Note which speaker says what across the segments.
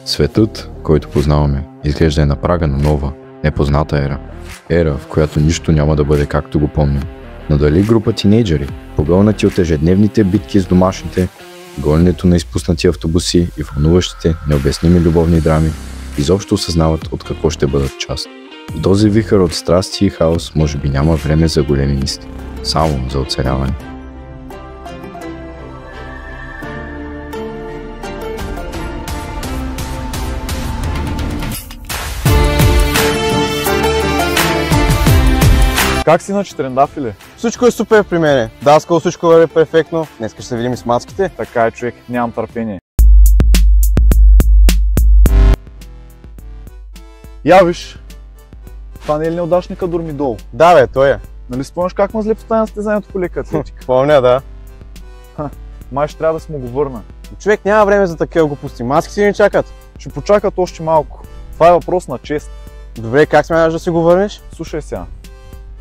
Speaker 1: Светът, който познаваме, изглежда е на прага на нова, непозната ера. Ера, в която нищо няма да бъде както го помним. Но дали група тинейджери, погълнати от ежедневните битки с домашните, гоненето на изпуснати автобуси и вълнуващите, необясними любовни драми, изобщо осъзнават от какво ще бъдат част. В този вихър от страсти и хаос може би няма време за големи мисли, само за оцеляване.
Speaker 2: Как си на четирендафили?
Speaker 3: Всичко е супер при мене. Даскал, всичко върви перфектно. Днес ще се видим и с мацките.
Speaker 2: Така е, човек, нямам търпение. Я виж, това не е ли неудачника Дормидол?
Speaker 3: Да бе, той е.
Speaker 2: Нали спомняш как ме зле на състезанието по лека атлетика?
Speaker 3: Помня, да.
Speaker 2: Май ще трябва да си му го върна.
Speaker 3: Човек няма време за такива глупости. Мацките ни чакат.
Speaker 2: Ще почакат още малко. Това е въпрос на чест.
Speaker 3: Добре, как смяташ да си го върнеш?
Speaker 2: Слушай сега.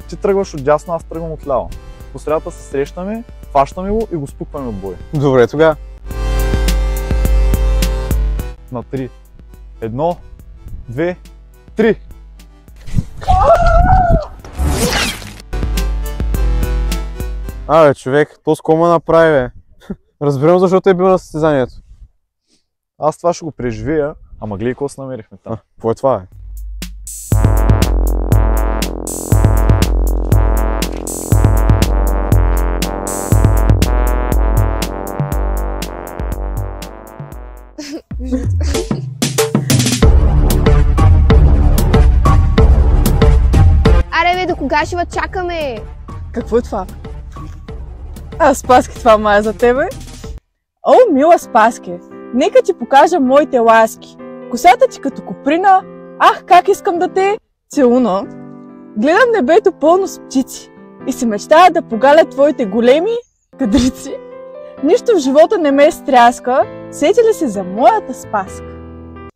Speaker 2: Ти тръгваш от дясно, аз тръгвам от ляво. По средата се срещаме, фащаме го и го спукваме от бой.
Speaker 3: Добре, тогава.
Speaker 2: На 3. 1, 2, 3.
Speaker 3: Абе, човек, то с кома направи, бе. Разбирам защо е бил на състезанието.
Speaker 2: Аз това ще го преживея, ама гледай какво се намерихме там.
Speaker 3: Какво е това, бе?
Speaker 4: Аре бе, до кога ще чакаме?
Speaker 5: Какво е това? Спаски, това мая за тебе. О, мила Спаски, нека ти покажа моите ласки. Косата ти като коприна, ах, как искам да те целуна. Гледам небето пълно с птици и си мечтая да погаля твоите големи кадрици. Нищо в живота не ме стряска, сети ли се за моята Спаска?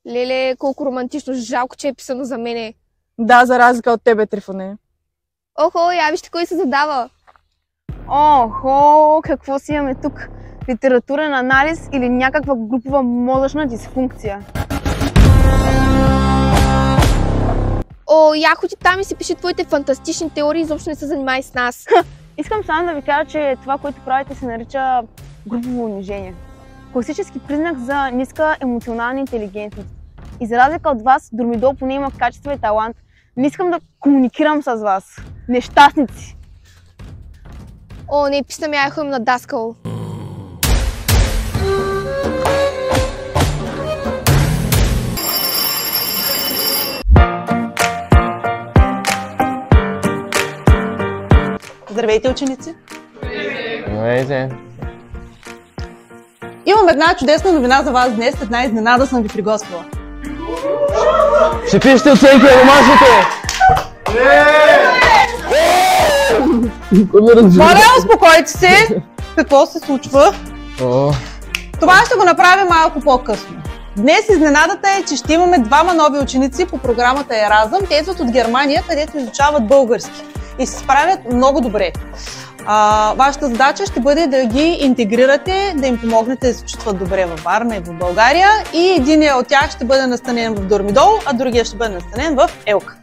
Speaker 4: Леле, колко романтично, жалко, че е писано за мене.
Speaker 5: Да, за разлика от тебе, Трифоне.
Speaker 4: Охо, я вижте кой се задава.
Speaker 6: Охо, какво си имаме тук? Литературен анализ или някаква групова мозъчна дисфункция?
Speaker 4: О, я ходи там и си пиши твоите фантастични теории, изобщо не се занимай с нас.
Speaker 6: Искам само да ви кажа, че това, което правите, се нарича групово унижение. Класически признак за ниска емоционална интелигентност. И за разлика от вас, Дормидол поне има качество и талант. Не искам да комуникирам с вас. Нещастници!
Speaker 4: О, не, писна ми, я ходим на Даскал.
Speaker 5: Здравейте, ученици!
Speaker 3: Здравейте!
Speaker 5: Имам една чудесна новина за вас днес, една изненада съм ви приготвила.
Speaker 3: Ще пишете оценки на домашните!
Speaker 5: Моля, успокойте се! Какво се случва? Това ще го направим малко по-късно. Днес изненадата е, че ще имаме двама нови ученици по програмата Еразъм. Те идват от Германия, където изучават български и се справят много добре. Вашата задача ще бъде да ги интегрирате, да им помогнете да се чувстват добре във Варна и в България, и единият от тях ще бъде настанен в Дормидол, а другия ще бъде настанен в Елка.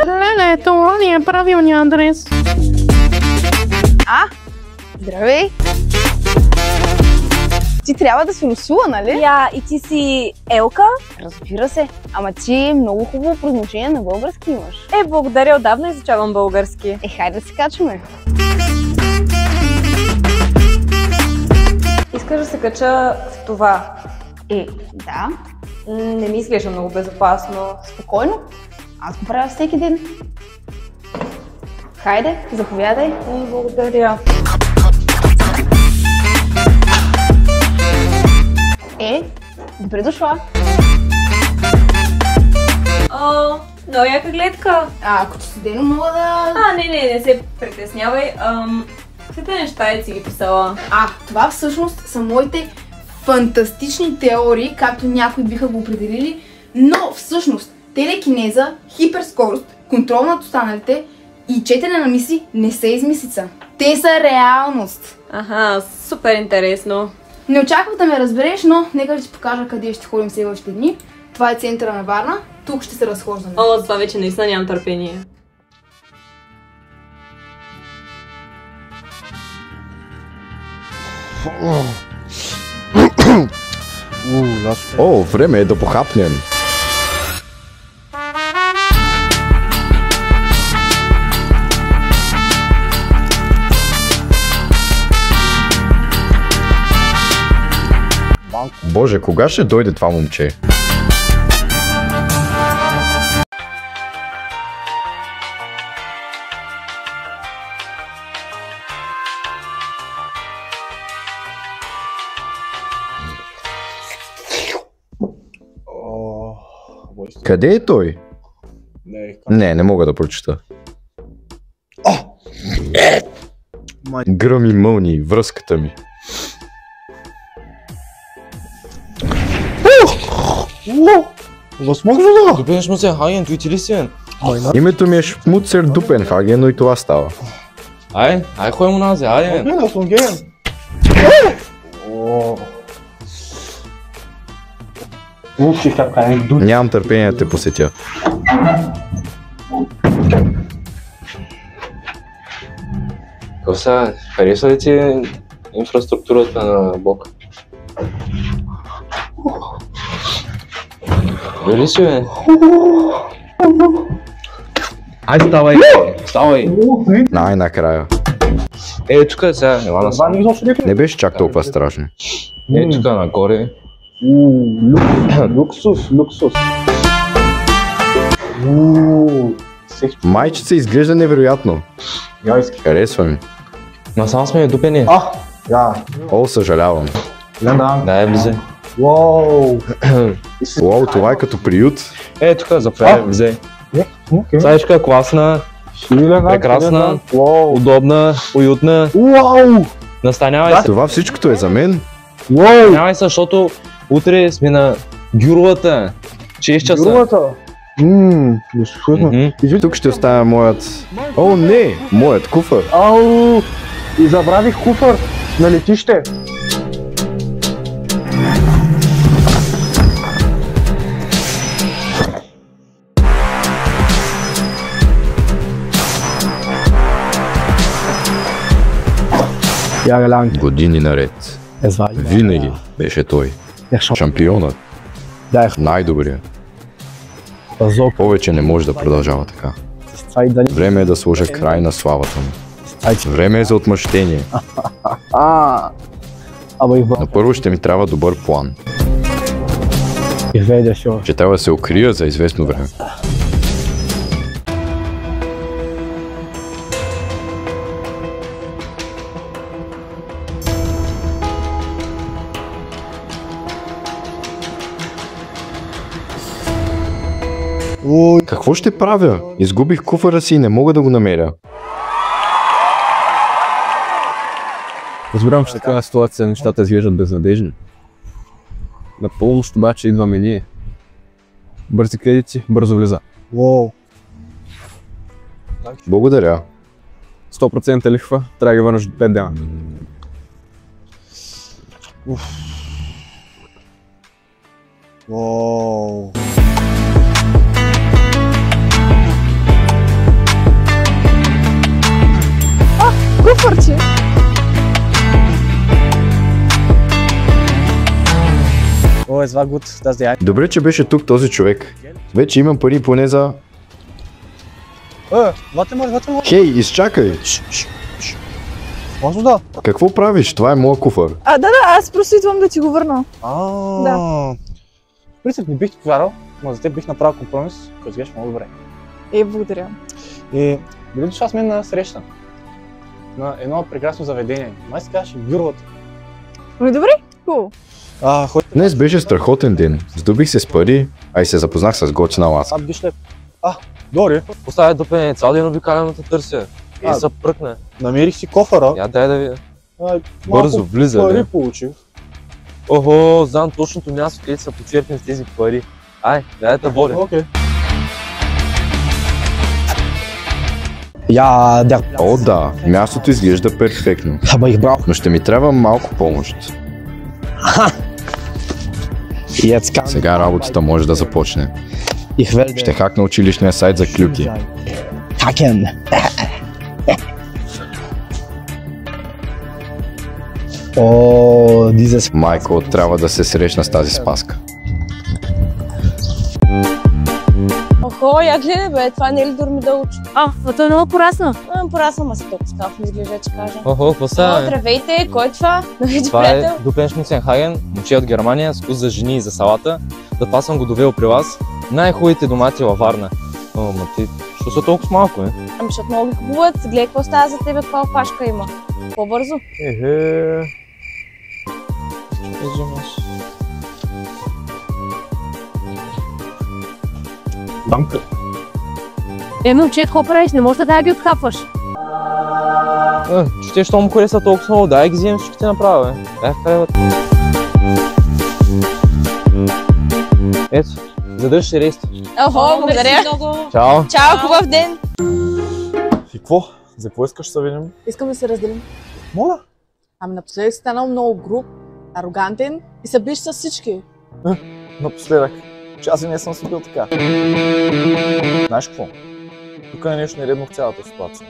Speaker 7: Леле, това ли е правилният адрес?
Speaker 6: Здравей! Ти трябва да си Русула, нали?
Speaker 8: И ти си Елка?
Speaker 6: Разбира се, ама ти много хубаво произношение на български имаш.
Speaker 8: Благодаря, отдавна изучавам български.
Speaker 6: Хайде да се качваме.
Speaker 8: Искаш да се кача в това?
Speaker 6: Да.
Speaker 8: Не ми изглежда много безопасно.
Speaker 6: Спокойно. Аз го правя всеки ден. Хайде, заповядай.
Speaker 8: Благодаря.
Speaker 6: Добре дошла.
Speaker 8: Много яка гледка.
Speaker 6: Ако ти студено мога да...
Speaker 8: Не се притеснявай. Всете неща си ги писала.
Speaker 9: Това всъщност са моите фантастични теории, както някои биха го определили, но всъщност телекинеза, хиперскорост, контрол над останалите, И четене на мисли не са измислица. Те са реалност.
Speaker 8: Аха, супер интересно.
Speaker 9: Не очаквах да ме разбереш, но нека да ти покажа къде ще ходим следващите дни. Това е центъра на Варна. Тук ще се разхождаме.
Speaker 8: О, за това вече наистина нямам търпение.
Speaker 1: О, време е да похапнем. Боже, кога ще дойде това момче? Къде е той? Не мога да прочета. Гръм и мълни, връзката ми.
Speaker 3: Was machst du da?
Speaker 10: Du bist Schmutzer-Hagen, du utilisieren.
Speaker 1: Името ми е Шмуцер Дупенхаген, но и това става.
Speaker 10: Ай, ходим у нас, Hagen.
Speaker 3: Да съм геен.
Speaker 1: Нямам търпение да те посетя.
Speaker 10: Коса, харесва ли ти инфраструктурата на блока? Дали си, бе? Ай, ставай!
Speaker 1: Най-накрая.
Speaker 10: Тук е сега, ела насам.
Speaker 1: Не беше чак толкова страшно.
Speaker 10: Тук нагоре.
Speaker 3: Люксус.
Speaker 1: Майчица изглежда невероятно. Харесва ми.
Speaker 10: Насам сме дупени.
Speaker 1: О, съжалявам.
Speaker 10: Да, влизай.
Speaker 3: Уау,
Speaker 1: това е като приют.
Speaker 10: Тук, заповядай, влизай. Саечка е класна, прекрасна, удобна, уютна. Настанявай се.
Speaker 1: Това всичкото е за мен?
Speaker 10: Настанявай се, защото утре сме на Гюровата. 6 часа.
Speaker 3: Гюровата?
Speaker 1: Тук ще оставя моят... О, не! Моят куфър.
Speaker 3: Ау! И забравих куфър на летище.
Speaker 1: Години наред. Винаги беше той. Шампионът. Най-добрият. Повече не може да продължава така. Време е да сложа край на славата му. Време е за отмъщение. Но първо ще ми трябва добър план. Ще трябва да се укрия за известно време. Какво ще правя? Изгубих куфара си и не мога да го намеря.
Speaker 11: Разбирам, че в такава ситуация нещата изглеждат безнадежни. На помощ обаче идваме ние. Бързи кредити, бързо влиза.
Speaker 1: Благодаря.
Speaker 11: 100% лихва, трябва да ги върнеш до 5 дена.
Speaker 4: Куфърче!
Speaker 1: Добре, че беше тук този човек. Вече имам пари поне за... Хей, изчакай! Какво правиш? Това е моя куфър.
Speaker 5: Да, аз просто идвам да ти го върна. Да.
Speaker 3: В принцип не бих ти повярвал, но за теб бих направил компромис, който изглеждаш много добре.
Speaker 5: Благодаря.
Speaker 3: И дали дошла с мен на среща? На едно прекрасно заведение. Май се казваше Гюровата.
Speaker 5: Добре, хубаво.
Speaker 1: Днес беше страхотен ден. Здобих се с пари, а и се запознах с готина ласка.
Speaker 3: Дори.
Speaker 10: Оставя дупене, цял ден обикалям да те търся. И се пръкне.
Speaker 3: Намерих си кофара.
Speaker 10: Дай да видя. Бързо, влиза.
Speaker 3: Пари получих.
Speaker 10: Охо, знам точното място, където са почерпим с тези пари. Ай, дай да те води.
Speaker 1: О, да, мястото изглежда перфектно. Но ще ми трябва малко помощ. Сега работата може да започне. Ще хакна училищния сайт за клюки. Майко, трябва да се срещна с тази спаска.
Speaker 12: Охо, я гледай бе, това не е ли Дормидолчо?
Speaker 6: Това е много порасна.
Speaker 12: Порасна, ма си толкова скаф, ми изглежда, че кажа.
Speaker 10: Охо, какво става?
Speaker 12: Здравейте, кой е това? Нови
Speaker 10: Това е
Speaker 12: приятел?
Speaker 10: Дупен Шмуценхаген, момче от Германия, с вкус за жени и за салата. Затова съм го довел при вас. Най-хубавите домати във Варна. Ма ти, що са толкова малко, е?
Speaker 12: Ами, защото много ги купуват. Гледай какво става за тебе, каква опашка има. По-бързо.
Speaker 11: Данка.
Speaker 6: Момче, какво правиш? Не можеш да ги отхапваш.
Speaker 10: Че що му хареса толкова много, дай ги вземем, ще ти направя, бе. Дай вкарай. Ето, задръж се рести.
Speaker 12: Охо, благодаря.
Speaker 10: Чао.
Speaker 12: Чао, хубав ден.
Speaker 2: И какво? За какво искаш да се видим?
Speaker 5: Искам да се разделим.
Speaker 2: Моля?
Speaker 5: Ами напоследък си станал много груб, арогантен и се биш с всички.
Speaker 2: Напоследък. Че аз и не съм си бил така. Знаеш какво? Тук е нещо нередно в цялата ситуация.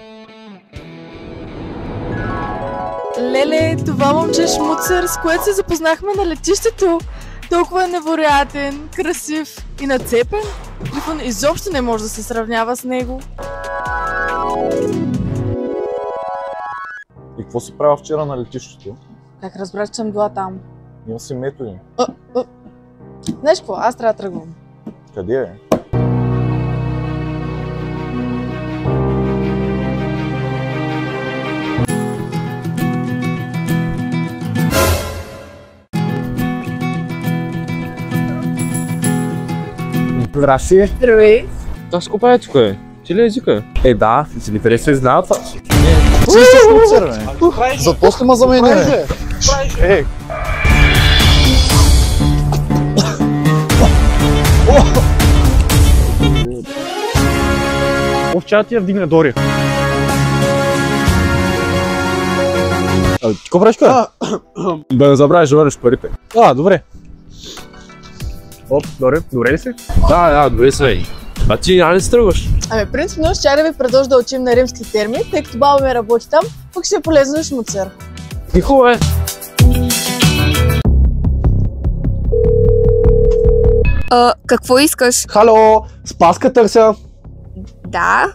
Speaker 13: Леле, това момче Шмуцер, с което се запознахме на летището. Толкова е невероятен, красив и нацепен. Трифон изобщо не може да се сравнява с него.
Speaker 2: И какво си правил вчера на летището?
Speaker 5: Как разбрах, че съм била там?
Speaker 2: Има си методи.
Speaker 5: Знаеш какво? Аз трябва да тръгвам.
Speaker 2: Къде е?
Speaker 11: Здрасти.
Speaker 13: Здравей.
Speaker 10: Да, с копая тук е. Ти ли езика?
Speaker 11: Да, си ли харесва и знаят това.
Speaker 2: Ти си Шмуцер, бе. За после ма за мен, бе.
Speaker 3: Овчата ти я вдигне Дори.
Speaker 11: Ти какво правиш, да не забравяш да върнеш парите.
Speaker 3: Добре. Дори, добре ли си?
Speaker 11: Да, добре са. А ти няма ли се тръгваш?
Speaker 13: Ами принципно ще да ви продължа да учим на римски термини, тъй като баба ми работи там, пък ще е полезно Шмуцер.
Speaker 3: И хубаво е.
Speaker 4: Какво искаш?
Speaker 14: Хало, Спаска търся.
Speaker 4: Да?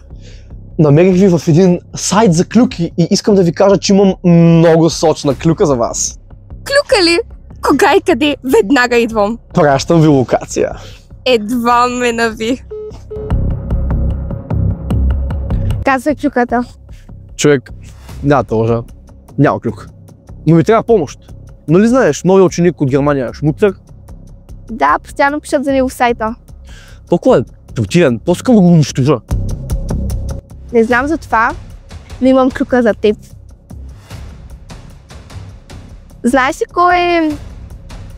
Speaker 14: Намерих ви в един сайт за клюки и искам да ви кажа, че имам много сочна клюка за вас.
Speaker 4: Клюка ли? Кога и къде? Веднага идвам.
Speaker 14: Пращам ви локация.
Speaker 4: Едва ме нави. Казвай клюката.
Speaker 14: Човек, няма да лъжа. Няма клюк. Но ми трябва помощ. Нали знаеш, новия ученик от Германия, Шмуцер?
Speaker 4: Да, постоянно пишат за него в сайта.
Speaker 14: Толкова е противен, просто искам да го унищожа.
Speaker 4: Не знам за това, но имам клюка за теб. Знаеш ли кой е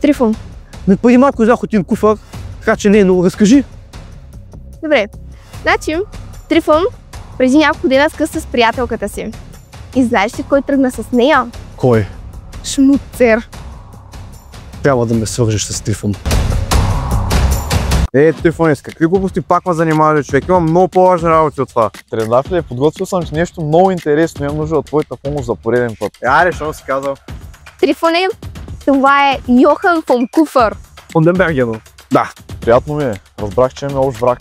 Speaker 4: Трифон?
Speaker 14: Преди малко взях от един куфар, така че не, но разкажи.
Speaker 4: Добре, значи Трифон преди няколко дена скъса с приятелката си. И знаеш ли кой тръгна с нея?
Speaker 14: Кой?
Speaker 4: Шмуцер.
Speaker 14: Трябва да ме свържеш с Трифон.
Speaker 3: Трифон, с какви глупости пак ме занимаваш, човек? Имам много по-важни работи от това.
Speaker 2: Трендаф ли, подготвил съм ти нещо много интересно, имам нужда от твоята помощ за пореден път.
Speaker 3: Що си казал?
Speaker 4: Трифоне, това е Йохан фон Куфър.
Speaker 3: Фонденбергено.
Speaker 2: Да. Приятно ми е. Разбрах, че имаме общ враг.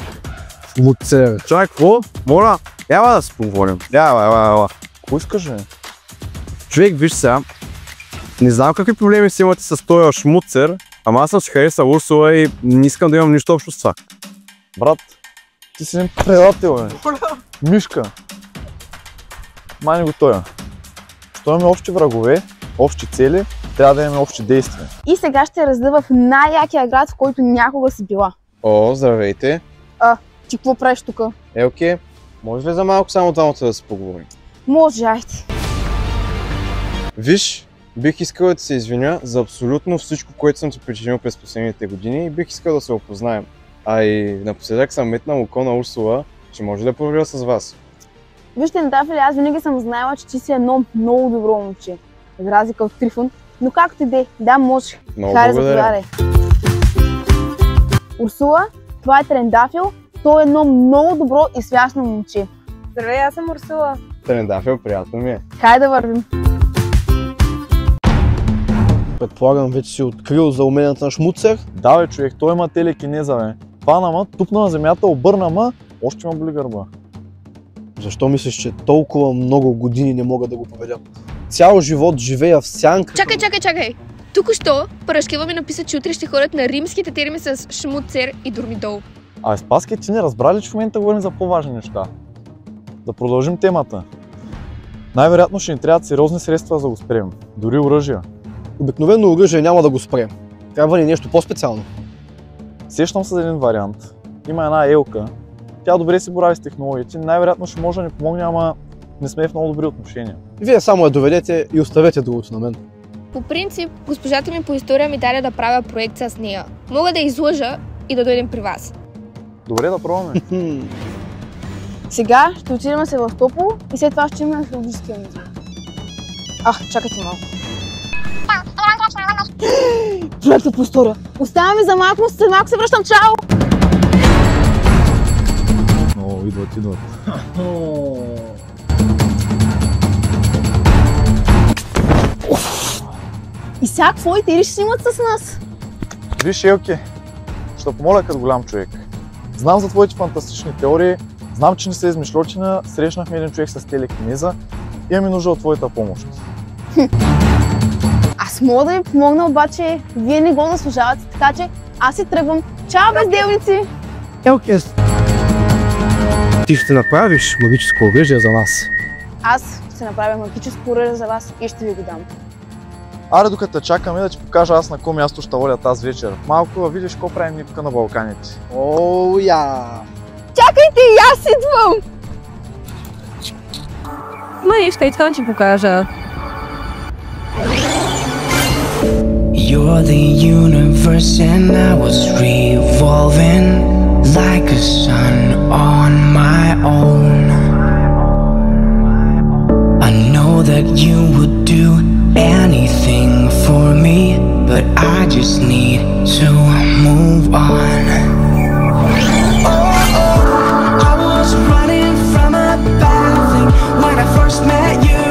Speaker 14: Шмуцер.
Speaker 3: Чакай, какво? Моля, ява да си поговорим. Ява.
Speaker 2: Какво искаш, бе?
Speaker 3: Човек, виж сега. Не знам какви проблеми си имате с този Шмуцер, ама аз съм си харесал Урсула и не искам да имам нищо общо с това.
Speaker 2: Брат, ти си един предател, бе. Мишка. Мани го тоя. Що имаме общи врагове, общи цели, трябва да имаме общи действия.
Speaker 6: И сега ще раздава в най-якия град, в който някога си била.
Speaker 3: О, здравейте.
Speaker 6: Ти какво правиш тук?
Speaker 3: Окей. Може ли за малко само двамата да си поговорим?
Speaker 6: Може, айде.
Speaker 3: Виж, бих искал да се извиня за абсолютно всичко, което съм ти причинил през последните години и бих искал да се опознаем. А и напоследък съм метнал око на Урсула, че може да проверя с вас.
Speaker 6: Вижте, Натафели, аз винаги съм знаела, че ти си едно много добро момче. За разлика от Трифон. Но както и де, да, може.
Speaker 3: Много благодаря.
Speaker 6: Урсула, това е Трендафил. Той е едно много добро и свясно момче.
Speaker 12: Здравей, аз съм Урсула.
Speaker 3: Трендафил, приятно ми е.
Speaker 6: Хайде да вървим.
Speaker 14: Предполагам, вече си открил за уменията на Шмуцер.
Speaker 2: Да, бе, човек, той има телекинеза, бе. Пана ма, тупна на земята, обърна ма, още ма боли гърба.
Speaker 14: Защо мислиш, че толкова много години не мога да го победя? Цял живот живея в сянка.
Speaker 4: Чакай! Току-що Парашкева ми написа, че утре ще ходят на римските терми с Шмуцер и Дормидол.
Speaker 2: Спаски, ти не разбрали, че в момента говорим за по-важни неща. Да продължим темата. Най-вероятно ще ни трябват сериозни средства за да го спрем. Дори оръжия.
Speaker 14: Обикновено оръжие няма да го спрем. Трябва ни нещо по-специално.
Speaker 2: Сещам се за един вариант. Има една елка. Тя добре си борави с технологиите. Най-вероятно ще може да ни помогне, ама не сме в много добри отношения.
Speaker 14: Вие само я доведете и оставете другото на мен.
Speaker 4: По принцип, госпожата ми по история ми даде да правя проект с нея. Мога да излъжа и да дойдем при вас.
Speaker 2: Добре, да пробваме.
Speaker 6: Сега ще отидем се в топло и след това ще имаме археологическия музей. Чакайте малко. Проекта по история. Оставяме за малко, след малко се връщам. Чао!
Speaker 2: Идват.
Speaker 6: И сега какво? И те ли ще снимат с нас?
Speaker 2: Виж, Елки, ще помоля като голям човек. Знам за твоите фантастични теории, знам, че не се измишлотина, срещнахме един човек с телекинеза, имаме нужда от твоята помощ.
Speaker 6: Аз мога да ви помогна, обаче вие не го заслужавате, така че аз си тръгвам. Чао, безделници!
Speaker 14: Елки, ти ще направиш магическо оръжие за нас.
Speaker 6: Аз ще направя магическо оръжие за вас и ще ви го дам.
Speaker 2: Аре, докато чакаме да ти покажа аз на кое място ще водя тази вечер. Малко да видиш какво правим ние тук на Балканите.
Speaker 6: Чакайте, и аз идвам!
Speaker 8: Маришка, искам да ти покажа.
Speaker 15: You're the universe and I was revolving like a sun on my own. I know that you would do anything for me, but I just need to move on. I was running from a bad thing when I first met you.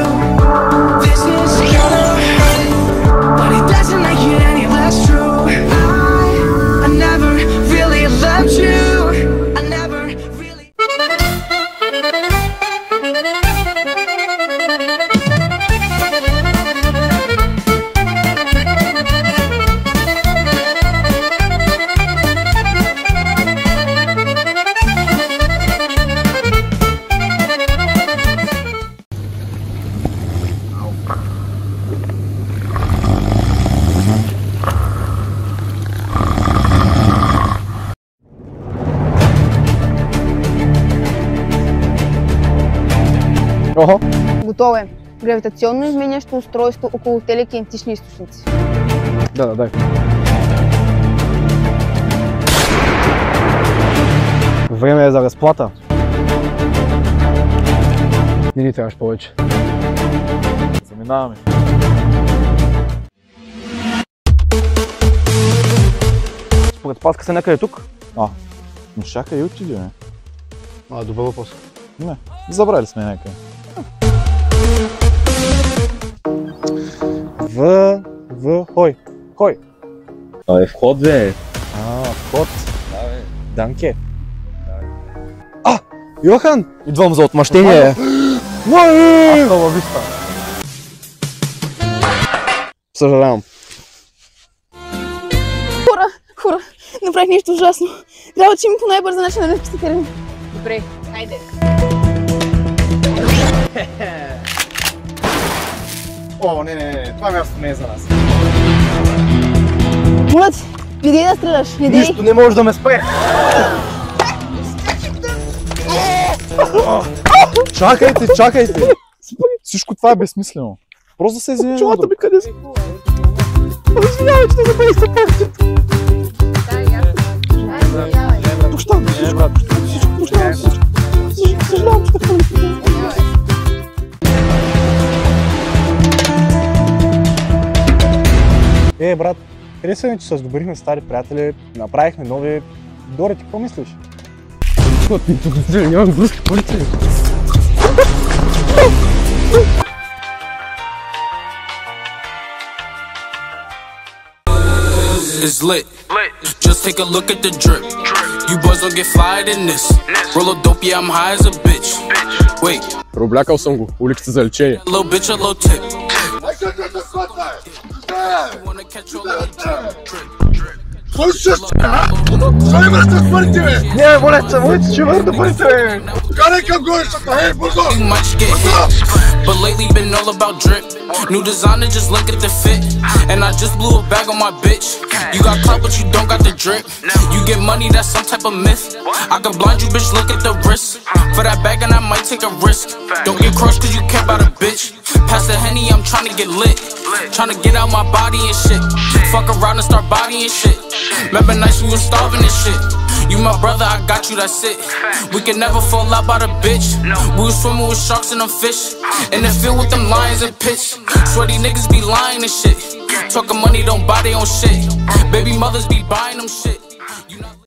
Speaker 15: This is gonna hurt, but it doesn't make it any less true. I never really loved you. I never really.
Speaker 6: Готово е. Гравитационно изменящо устройство около телекинетични източници.
Speaker 14: Дай. Време е за разплата. Не ни трябваш повече.
Speaker 2: Заминаваме.
Speaker 14: Според Паска са някъде тук?
Speaker 2: Но чакай и отиди, бе.
Speaker 14: Добър въпрос.
Speaker 2: Не, забрали сме някъде. Хой.
Speaker 10: Вход, бе.
Speaker 2: Вход.
Speaker 10: Да, бе.
Speaker 2: Данке.
Speaker 14: Йохан! Идвам за отмъщение.
Speaker 2: Това вижда.
Speaker 14: Съжалявам.
Speaker 6: Хора, направих нещо ужасно. Трябва да учим по най-бърза начин на римските терми. Добре, хайде.
Speaker 3: Не, това място не е за нас.
Speaker 6: Моля ти, идей да стреляш, идей.
Speaker 14: Нищо не може да ме спре.
Speaker 2: Чакайте! Всичко това е безсмислено. Просто да се извиняваме.
Speaker 14: Чулата ми къде си? Извинявай, че не забравих се пак. Съжалявам, че
Speaker 16: брат, хареса ми, че се сдобрихме стари приятели, направихме нови. Дори, ти какво мислиш?
Speaker 11: Нямам връзки, полиция.
Speaker 17: It's lit. Just take a look at the drip. You boys don't get flyer than this. Roll a dope, yeah, I'm high as a bitch. Wait.
Speaker 11: Проблякал съм го, улицата за лечение.
Speaker 17: A little bitch, a little tip.
Speaker 2: Не, молеца, ще върна парите, бе! Карай към горещата, ей, бързо!
Speaker 17: But lately been all about drip. New designer, just look at the fit. And I just blew a bag on my bitch. You got clout, but you don't got the drip. You get money, that's some type of myth. I could blind you, bitch, look at the wrist. For that bag, and I might take a risk. Don't get crushed, cause you care about a bitch. Pass the Henny, I'm tryna get lit. Tryna get out my body and shit. Fuck around and start bodying shit. Remember nights we was starving and shit. You my brother, I got you, that's it. We can never fall out by the bitch. We was swimming with sharks and them fish. In the field with them lions and pitch. Sweaty niggas be lying and shit. Talking money, don't buy their own shit. Baby mothers be buying them shit.